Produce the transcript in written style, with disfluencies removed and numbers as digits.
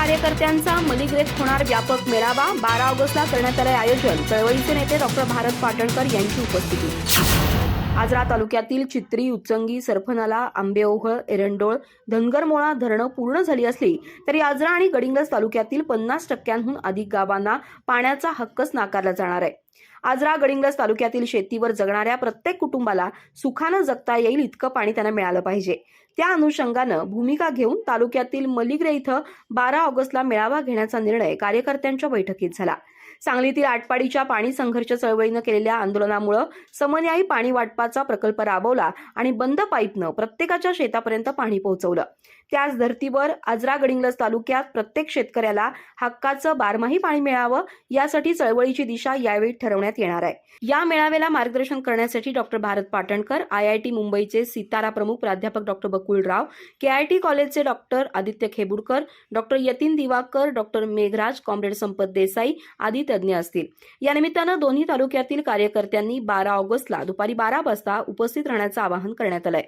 कार्यकर्त्यांचा मलिग्रेत होणार व्यापक मेळावा 12 ऑगस्टला करण्यात आले आयोजन। चळवळीचे नेते डॉक्टर भारत पाटणकर यांची उपस्थिती। आजरा तालुक्यातील चित्री, उच्चंगी, सरफनाला, आंबेओहळ, एरंडोळ, धनगरमोळा धरणं पूर्ण झाली असली तरी आजरा आणि गडिंग्लज तालुक्यातील 50% अधिक गावांना पाण्याचा हक्कच नाकारला जाणार आहे। आजरा गडिंग्लज तालुक्यातील शेतीवर जगणाऱ्या प्रत्येक कुटुंबाला सुखानं जगता येईल इतकं पाणी त्यांना मिळालं पाहिजे। त्या अनुषंगानं भूमिका घेऊन तालुक्यातील मलिग्रे इथं 12 ऑगस्टला मेळावा घेण्याचा निर्णय कार्यकर्त्यांच्या बैठकीत झाला। सांगलीतील आटपाडीच्या पाणी संघर्ष चळवळीनं केलेल्या आंदोलनामुळे समन्यायी पाणी वाटपाचा प्रकल्प राबवला आणि बंद पाईपनं प्रत्येकाच्या शेतापर्यंत पाणी पोहोचवलं। त्याच धर्तीवर आजरा गडिंग्लज तालुक्यात प्रत्येक शेतकऱ्याला हक्काचं बारमाही पाणी मिळावं यासाठी चळवळीची दिशा यावेळी ठरवण्यात येणार आहे। या मेळाव्याला मार्गदर्शन करण्यासाठी डॉक्टर भारत पाटणकर, IIT मुंबईचे सितारा प्रमुख प्राध्यापक डॉक्टर बकुल राव, KIT कॉलेजचे doctor Aditya Khebudkar, doctor Yatin Diwakar, doctor Meghraj, comrade Sampat Desai आदी तज्ज्ञ असतील। या निमित्तानं दोन्ही तालुक्यातील कार्यकर्त्यांनी 12 ऑगस्टला दुपारी 12 वाजता उपस्थित राहण्याचं आवाहन करण्यात आलंय।